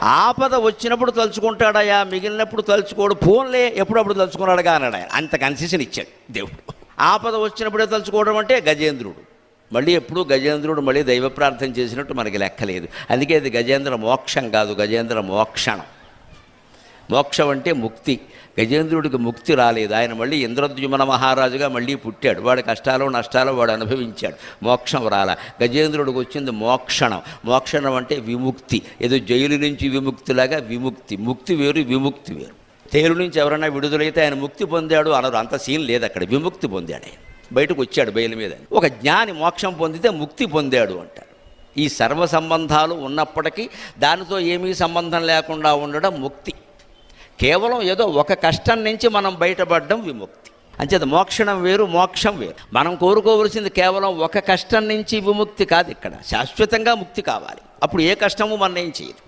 ఆపద వచ్చినప్పుడు తలుచుకుంటాడయా, మిగిలినప్పుడు తలుచుకోడు. ఫోన్లే ఎప్పుడప్పుడు తలుచుకున్నాడుగా అన్నాడు ఆయన. అంత కన్సెషన్ ఇచ్చాడు దేవుడు. ఆపద వచ్చినప్పుడే తలుచుకోవడం అంటే గజేంద్రుడు. మళ్ళీ ఎప్పుడు గజేంద్రుడు మళ్ళీ దైవ ప్రార్థన చేసినట్టు మనకి లెక్కలేదు. అందుకే అది గజేంద్ర మోక్షం కాదు, గజేంద్ర మోక్షణం. మోక్షం అంటే ముక్తి. గజేంద్రుడికి ముక్తి రాలేదు. ఆయన మళ్ళీ ఇంద్రద్యుమ్న మహారాజుగా మళ్ళీ పుట్టాడు. వాడి కష్టాలు నష్టాలు వాడు అనుభవించాడు. మోక్షం రాల. గజేంద్రుడికి వచ్చింది మోక్షణం. మోక్షణం అంటే విముక్తి. ఏదో జైలు నుంచి విముక్తిలాగా విముక్తి. ముక్తి వేరు, విముక్తి వేరు. తేలు నుంచి ఎవరైనా విడుదలైతే ఆయన ముక్తి పొందాడు అనరు, అంత సీన్ లేదు అక్కడ. విముక్తి పొందాడు ఆయన, బయటకు వచ్చాడు బయలు మీద. ఒక జ్ఞాని మోక్షం పొందితే ముక్తి పొందాడు అంటారు. ఈ సర్వ సంబంధాలు ఉన్నప్పటికీ దానితో ఏమీ సంబంధం లేకుండా ఉండడం ముక్తి. కేవలం ఏదో ఒక కష్టం నుంచి మనం బయటపడడం విముక్తి. అంచేత మోక్షణం వేరు, మోక్షం వేరు. మనం కోరుకోవలసింది కేవలం ఒక కష్టం నుంచి విముక్తి కాదు. ఇక్కడ శాశ్వతంగా ముక్తి కావాలి. అప్పుడు ఏ కష్టము మనం ఏం చేయదు.